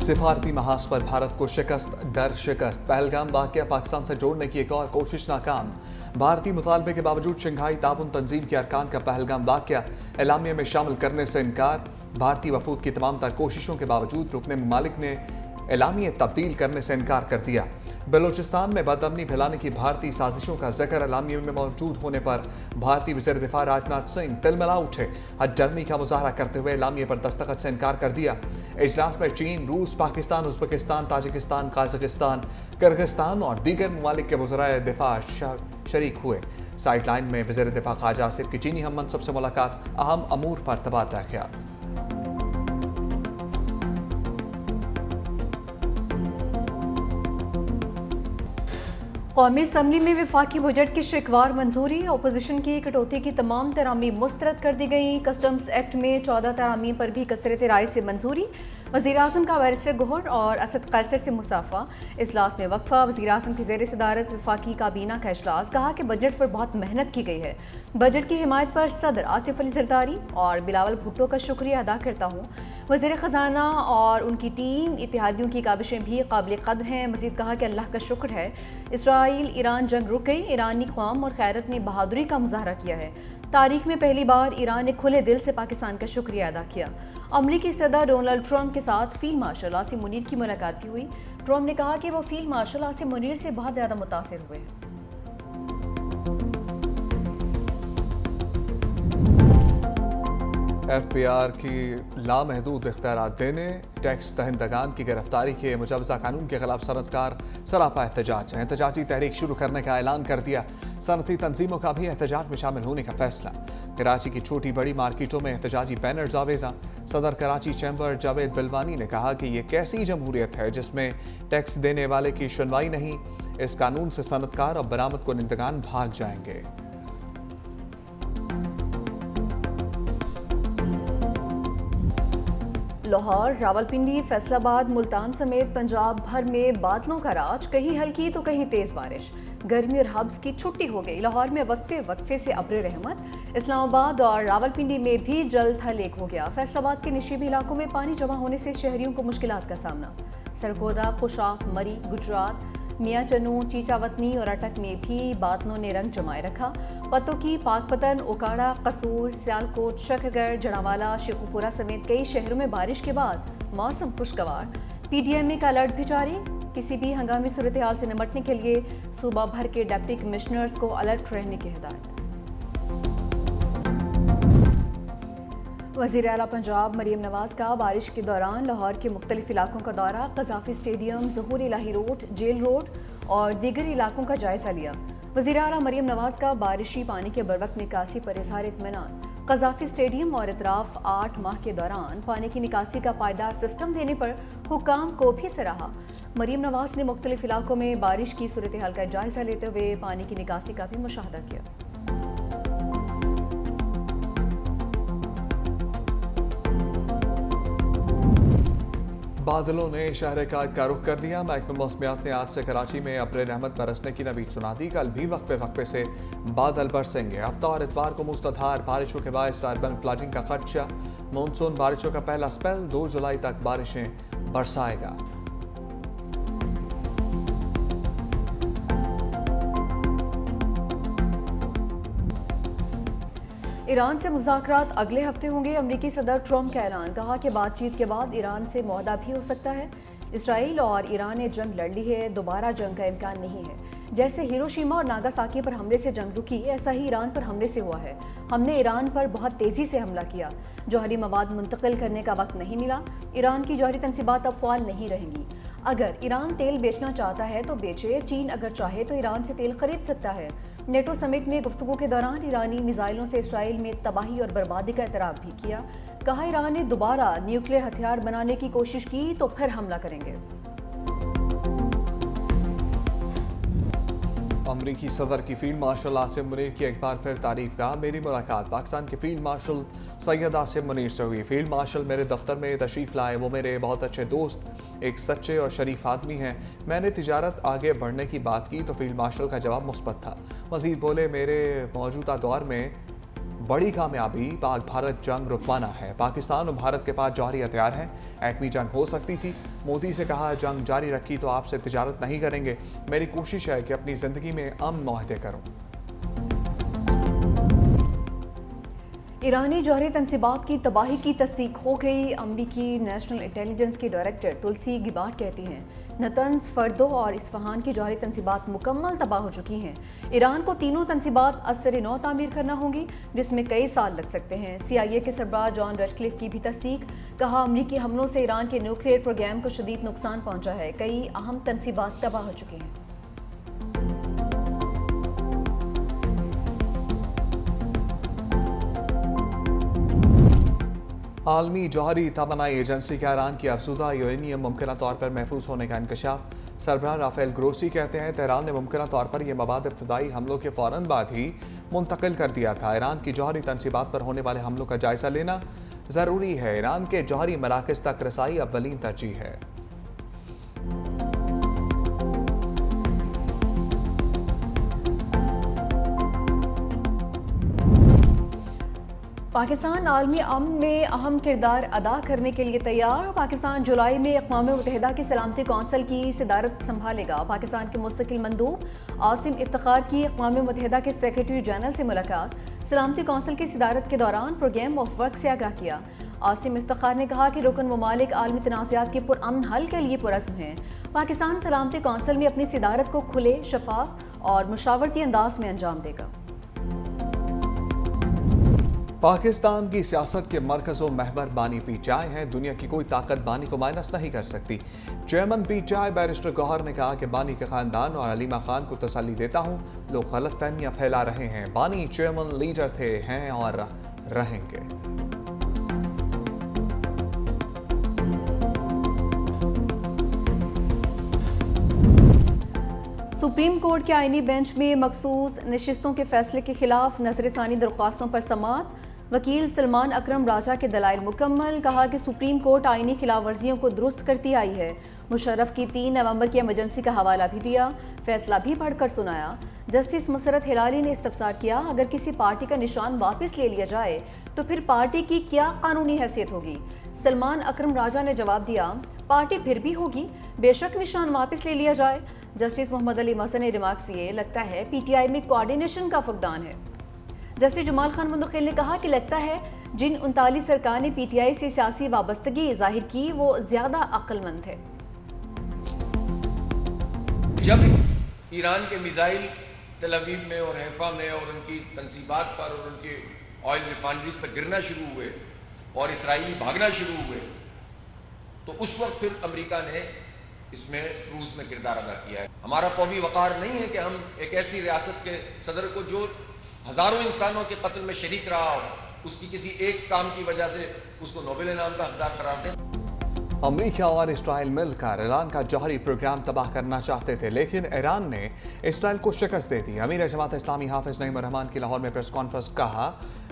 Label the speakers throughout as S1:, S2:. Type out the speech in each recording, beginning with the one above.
S1: सिफारती महाज पर भारत को शिकस्त दर शिकस्त। पहलगाम वाकया पाकिस्तान से जोड़ने की एक और कोशिश नाकाम। भारतीय मुतालबे के बावजूद शंघाई ताउन तंजीम के अरकान का पहलगाम वाकया एलामिया में शामिल करने से इनकार। भारतीय वफूद की तमाम तर कोशिशों के बावजूद रुकने ममालिक ने एलामिया तब्दील करने से इनकार कर दिया। बलूचिस्तान में बदअमनी फैलाने की भारतीय साजिशों का जिक्र एलामिया में मौजूद होने पर भारतीय वज़ीर दिफा राजनाथ सिंह तिलमिला उठे। हटजर्मी का मुजाहरा करते हुए एलामिया पर दस्तखत से इनकार कर दिया। इजलास में चीन, रूस, Pakistan, Uzbekistan, Tajikistan, Kazakhstan, Kyrgyzstan और दीगर ममालिक के वज़राए दिफा शरीक हुए। साइडलाइन में वज़ीर दिफा ख्वाजा आसिफ की चीनी हम मनसब से मुलाकात, अहम अमूर पर तबादला ख्याल।
S2: कौमी असम्बली में वफाकी बजट की शिकवार मंजूरी। अपोजिशन की कटौती की तमाम तरामी मुस्तरद कर दी गई। कस्टम्स एक्ट में 14 तरामी पर भी कसरत राय से मंजूरी। वज़ीर आज़म का बैरिस्टर गौहर और असद कैसर से मुसाफा। इजलास में वक्फा। वज़ीर आज़म की ज़ेर सदारत वफाकी काबीना का इजलास। कहा कि बजट पर बहुत मेहनत की गई है। बजट की हिमायत पर सदर आसिफ अली जरदारी और बिलावल भुट्टो का शुक्रिया अदा करता हूँ। वज़ीर ख़जाना और उनकी टीम इत्तेहादियों की काबिशें भी काबिल कद्र हैं। मज़ीद कहा कि अल्लाह का शुक्र है इसराइल ईरान जंग रुक गई। ईरानी क़ौम और खैरत ने बहादुरी का मुजाहरा किया है। तारीख में पहली बार ईरान ने खुले दिल से पाकिस्तान का शुक्रिया अदा किया। अमरीकी सदर डोनाल्ड ट्रंप के साथ फील्ड मार्शल आसिम मुनीर की मुलाकात की हुई। ट्रंप ने कहा कि वो फील्ड मार्शल आसिम मुनीर से बहुत ज़्यादा मुतासिर हुए हैं।
S1: FBR की लामहदूद इख्तियारात देने, टैक्स दहिंदगान की गिरफ्तारी के मुजवजा कानून के खिलाफ सनतकार सरापा एहतजाज। एहतजाजी तहरीक शुरू करने का ऐलान कर दिया। सनती तंजीमों का भी एहतजाज में शामिल होने का फैसला। कराची की छोटी बड़ी मार्केटों में एहतजाजी बैनर्स आवेजा। सदर कराची चैम्बर जावेद बिलवानी ने कहा कि ये कैसी जमहूरियत है जिसमें टैक्स देने वाले की सुनवाई नहीं। इस कानून से सनतकार और बरामद कुनिंदगान भाग जाएंगे।
S2: लाहौर, रावलपिंडी, फैसलाबाद, मुल्तान समेत पंजाब भर में बादलों का राज। कहीं हल्की तो कहीं तेज बारिश। गर्मी और हब्स की छुट्टी हो गई। लाहौर में वक्फे वक्फे से अब्र रहमत। इस्लामाबाद और रावलपिंडी में भी जल थल एक हो गया। फैसलाबाद के निशीबी इलाकों में पानी जमा होने से शहरियों को मुश्किलात का सामना। सरगोदा, खुशाब, मरी, गुजरात, मियाँ चनू, चीचावतनी और अटक में भी बादलों ने रंग जमाए रखा। पतोकी, पाकपतन, ओकाड़ा, कसूर, सियालकोट, शकरगढ़, जड़ावाला, शेखुपुरा समेत कई शहरों में बारिश के बाद मौसम खुशगवार। PDMA का अलर्ट भी जारी। किसी भी हंगामी सूरत हाल से निपटने के लिए सूबा भर के डिप्टी कमिश्नर्स को अलर्ट रहने की हिदायत। वज़ीर आला पंजाब मरीम नवाज का बारिश के दौरान लाहौर के मुख्तलिफ इलाकों का दौरा। कज़ाफ़ी स्टेडियम, ज़हूर इलाही रोड, जेल रोड और दीगर इलाकों का जायज़ा लिया। वज़ीर आला मरीम नवाज का बारिशी पानी के बरवक्त निकासी पर इज़हार इत्मीनान। कज़ाफ़ी स्टेडियम और इतराफ़ 8 माह के दौरान पानी की निकासी का पायदार सिस्टम देने पर हुक्काम को भी सराहा। मरीम नवाज ने मुख्तलिफ इलाकों में बारिश की सूरत हाल का जायज़ा लेते हुए पानी की निकासी का भी मुशाहदा किया।
S1: बादलों ने शहर का रुख कर दिया। महकमा मौसमियात ने आज से कराची में अब्र रहमत बरसने की नवीद सुना दी। कल भी वक्फे वक्फे से बादल बरसेंगे। हफ्ता और इतवार को मूसलाधार बारिशों के बायस अर्बन प्लाटिंग का खदशा। मानसून बारिशों का पहला स्पेल 2 जुलाई तक बारिशें बरसाएगा।
S2: ईरान से मुज़ाकरात अगले हफ्ते होंगे। अमरीकी सदर ट्रंप का ऐलान। कहा कि बातचीत के बाद ईरान से मुआहदा भी हो सकता है। इसराइल और ईरान ने जंग लड़ ली है, दोबारा जंग का इम्कान नहीं है। जैसे हिरोशिमा और नागासाकी पर हमले से जंग रुकी, ऐसा ही ईरान पर हमले से हुआ है। हमने ईरान पर बहुत तेज़ी से हमला किया। जौहरी मवाद मुंतकिल करने का वक्त नहीं मिला। ईरान की जौहरी तनसीबात अब फ़ाल नहीं रहेंगी। अगर ईरान तेल बेचना चाहता है तो बेचे। चीन अगर चाहे तो ईरान से तेल खरीद सकता है। नेटो समिट में गुफ्तगू के दौरान ईरानी मिसाइलों से इसराइल में तबाही और बर्बादी का एतराफ़ भी किया। कहा ईरान ने दोबारा न्यूक्लियर हथियार बनाने की कोशिश की तो फिर हमला करेंगे।
S1: अमरीकी सदर की फील्ड मार्शल आसिम मुनीर की एक बार फिर तारीफ। कहा मेरी मुलाकात पाकिस्तान के फील्ड मार्शल सैयद आसिम मुनीर से हुई। फील्ड मार्शल मेरे दफ्तर में तशरीफ़ लाए। वो मेरे बहुत अच्छे दोस्त, एक सच्चे और शरीफ आदमी हैं। मैंने तिजारत आगे बढ़ने की बात की तो फील्ड मार्शल का जवाब मुस्बत था। मज़ीद बोले मेरे मौजूदा दौर में बड़ी कामयाबी पाक भारत जंग रुकवाना है। पाकिस्तान और भारत के पास जौहरी हथियार हैं। एटमी जंग हो सकती थी। मोदी से कहा जंग जारी रखी तो आपसे तिजारत नहीं करेंगे। मेरी कोशिश है कि अपनी जिंदगी में अमन मुआहदे करूं।
S2: ईरानी जौहरी तनसीबात की तबाही की तस्दीक हो गई। अमरीकी नेशनल इंटेलिजेंस की डायरेक्टर तुलसी गिबार्ड कहती हैं नतंज, फर्दो और इस्फहान की जौहरी तनसीबात मुकम्मल तबाह हो चुकी हैं। ईरान को तीनों तनसीबात असर नौ तामीर करना होंगी, जिसमें कई साल लग सकते हैं। CIA के सरबराह जॉन रटक्लिफ की भी तस्दीक। कहा अमरीकी हमलों से ईरान के न्यूक्लियर प्रोग्राम को शदीद नुकसान पहुंचा है। कई अहम तनसीबात तबाह हो चुकी हैं।
S1: आलमी जौहरी तवानाई एजेंसी का ईरान की अफसूदा यूरेनियम मुमकिन तौर पर महफूज होने का इंकशाफ। सरबराह राफेल ग्रोसी कहते हैं तेहरान ने मुमकिन तौर पर यह मवाद इब्तदाई हमलों के फ़ौरन बाद ही मुंतकिल कर दिया था। ईरान की जौहरी तनसीबात पर होने वाले हमलों का जायजा लेना ज़रूरी है। ईरान के जौहरी मराकज़ तक रसाई अव्वलीन तरजीह है।
S2: पाकिस्तान आलमी अमन में अहम किरदार अदा करने के लिए तैयार। पाकिस्तान जुलाई में अक़वाम मुत्तहिदा की सलामती कौंसिल की सदारत संभालेगा। पाकिस्तान के मुस्तकिल मंदूब आसिम इफ्तिखार की अक़वाम मुत्तहिदा के सेक्रेटरी जनरल से मुलाकात। सलामती कौंसिल की सदारत के दौरान प्रोग्राम ऑफ वर्क से आगाह किया। आसिम इफ्तिखार ने कहा कि रुकन ममालिक आलमी तनाज़ात के पुरअमन हल के लिए पुरज़्म हैं। पाकिस्तान सलामती कौंसिल में अपनी सदारत को खुले, शफाफ और मुशावरती अंदाज में अंजाम देगा।
S1: पाकिस्तान की सियासत के मरकज़ व महवर बानी पीटीआई हैं। दुनिया की कोई ताकत बानी को माइनस नहीं कर सकती। चेयरमैन पीटीआई बैरिस्टर गौहर ने कहा कि बानी के खानदान और अलीमा खान को तसल्ली देता हूं, लोग गलतफहमियां फैला रहे हैं। बानी चेयरमैन लीडर थे, हैं और रहेंगे।
S2: सुप्रीम कोर्ट के आईनी बेंच में मखसूस नशिस्तों के फैसले के खिलाफ नजरसानी दरख्वास्तों पर समाअत। वकील सलमान अकरम राजा के दलाइल मुकम्मल। कहा कि सुप्रीम कोर्ट आईनी खिलाफ वर्जियों को दुरुस्त करती आई है। मुशर्रफ की 3 नवंबर की एमरजेंसी का हवाला भी दिया, फैसला भी पढ़कर सुनाया। जस्टिस मुसरत हिलाली ने इस्तफसार किया अगर किसी पार्टी का निशान वापस ले लिया जाए तो फिर पार्टी की क्या कानूनी हैसियत होगी। सलमान अकरम राजा ने जवाब दिया पार्टी फिर भी होगी, बेशक निशान वापस ले लिया जाए। जस्टिस मोहम्मद अली मसन ने रिमार्क्स किए लगता है पीटीआई में कोऑर्डिनेशन का फुकदान है। जस्टिस जमाल खान मुंतकिल ने कहा कि लगता है जिन 39 सरकार ने पीटीआई से सियासी वाबस्तगी जाहिर की वो ज्यादा अक्लमंद थे।
S3: जब ईरान के मिसाइल तल अवीव में और हैफा में और उनकी तनसीबात पर और उनके ऑयल रिफाइनरीज पर गिरना शुरू हुए और इसराइली भागना शुरू हुए तो उस वक्त फिर अमेरिका ने इसमें क्रूज में किरदार अदा किया है। हमारा कौमी वक़ार नहीं है कि हम एक ऐसी रियासत के सदर को जो हज़ारों इंसानों के कत्ल में शरीक रहा हो उसकी किसी एक काम की वजह से उसको नोबेल इनाम का हकदार करार दें।
S1: अमेरिका और इसराइल मिलकर ईरान का जौहरी प्रोग्राम तबाह करना चाहते थे, लेकिन ईरान ने इसराइल को शिकस्त दे दी। अमीर जमात इस्लामी हाफिज नईम रहमान की लाहौर में प्रेस कॉन्फ्रेंस कहा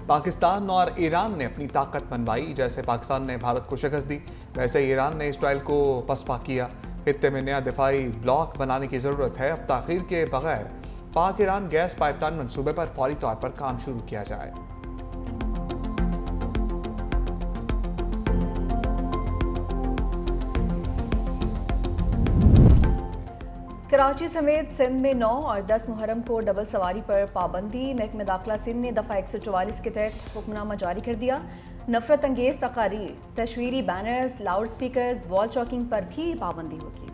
S1: पाकिस्तान और ईरान ने अपनी ताकत मनवाई। जैसे पाकिस्तान ने भारत को शिकस्त दी वैसे ही ईरान ने इसराइल को पसपा किया। खित्ते में नया दिफाई ब्लॉक बनाने की ज़रूरत है। अब ताख़ीर के बगैर पाक ईरान गैस पाइपलाइन मंसूबे पर फौरी तौर पर काम शुरू किया जाए।
S2: कराची समेत सिंध में 9 और 10 मुहर्रम को डबल सवारी पर पाबंदी। महकमे दाखिला सिंध ने दफ़ा 144 के तहत हुक्मनामा जारी कर दिया। नफरत अंगेज तकारीर, तशवीरी banners, loud speakers, wall chalking पर भी पाबंदी होगी।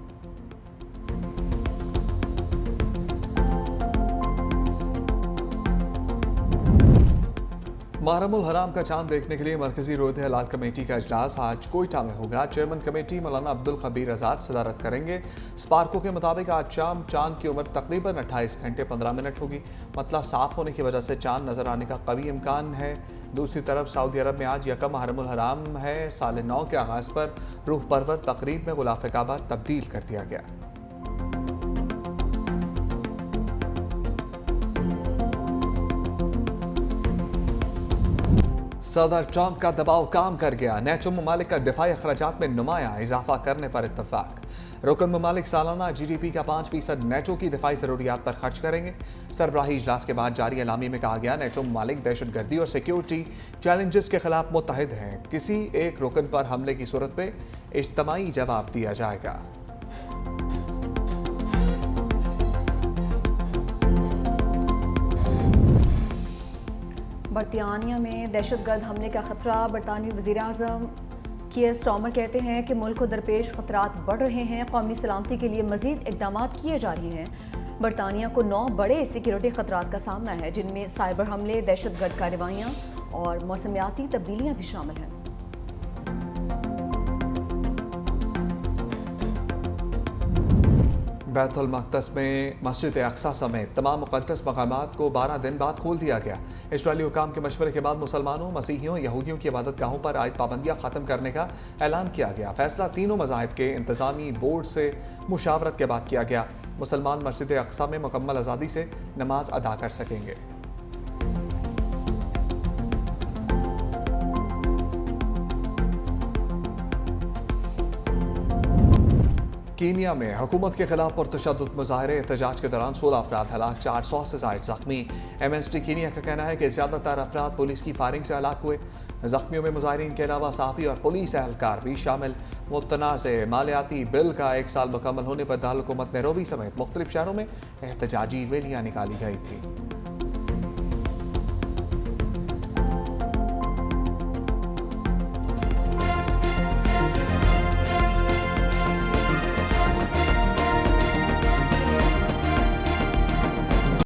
S1: मुहर्रमुल हराम का चांद देखने के लिए मरकजी रोज़े हलाल कमेटी का इजलास आज कोयटा में होगा। चेयरमैन कमेटी मौलाना अब्दुल खबीर आज़ाद सदारत करेंगे। स्पार्को के मुताबिक आज शाम चांद की उम्र तकरीबन 28 घंटे 15 मिनट होगी। मतला साफ होने की वजह से चांद नजर आने का कवी इम्कान है। दूसरी तरफ सऊदी अरब में आज यकम मुहर्रमुल हराम है। साल 9 के आगाज़ पर रूह परवर तकरीब में गुलाफ काबा तब्दील कर दिया गया। सदर ट्रंप का दबाव काम कर गया। नेटो ममालिक का दिफाई अखराजात में नुमाया इजाफा करने पर इत्तफाक। रुकन ममालिक सालाना GDP का 5% नेटो की दिफाई जरूरियात पर खर्च करेंगे। सरबराही इजलास के बाद जारी एलामी में कहा गया, नेटो ममालिक दहशतगर्दी और सिक्योरिटी चैलेंजेस के खिलाफ मुत्तहिद हैं। किसी एक रुकन पर हमले की सूरत में इज्तमाई जवाब दिया जाएगा।
S2: बर्तानिया में दहशतगर्द हमले का खतरा। बरतानवी वज़ीर-ए-आज़म कीयर स्टार्मर कहते हैं कि मुल्क को दरपेश खतरात बढ़ रहे हैं, कौमी सलामती के लिए मजीद इकदाम किए जा रहे हैं। बरतानिया को 9 बड़े सिक्योरिटी खतरात का सामना है, जिनमें साइबर हमले, दहशतगर्द कार्रवाइयाँ और मौसमियाती तब्दीलियाँ भी शामिल हैं।
S1: बैतुल मक़दस में मस्जिद अक्सा समेत तमाम मुक़द्दस मकामात को 12 दिन बाद खोल दिया गया। इस्राईली हुकाम के मशवरे के बाद मुसलमानों, मसीहियों, यहूदियों की इबादत गाहों पर आयद पाबंदियाँ ख़त्म करने का ऐलान किया गया। फैसला तीनों मज़ाहिब के इंतज़ामी बोर्ड से मुशावरत के बाद किया गया। मुसलमान मस्जिद अक्सा में मुकम्मल आज़ादी से नमाज अदा कर सकेंगे। कीनिया में हुकूमत के खिलाफ पुरतशद्दुद मुजाहरे एहतजाज के दौरान 16 अफराद हलाक, 400 से ज़ायद जख्मी। MNST कीनिया का कहना है कि ज़्यादातर अफराद पुलिस की फायरिंग से हलाक हुए। जख्मियों में मुजाहिरीन के अलावा सहाफ़ी और पुलिस एहलकार भी शामिल। मुतनाज़ मालियाती बिल का 1 साल मुकम्मल होने पर दारुल हुकूमत नैरोबी समेत मुख्तलिफ शहरों में एहतजाजी रैलियाँ निकाली गई थी।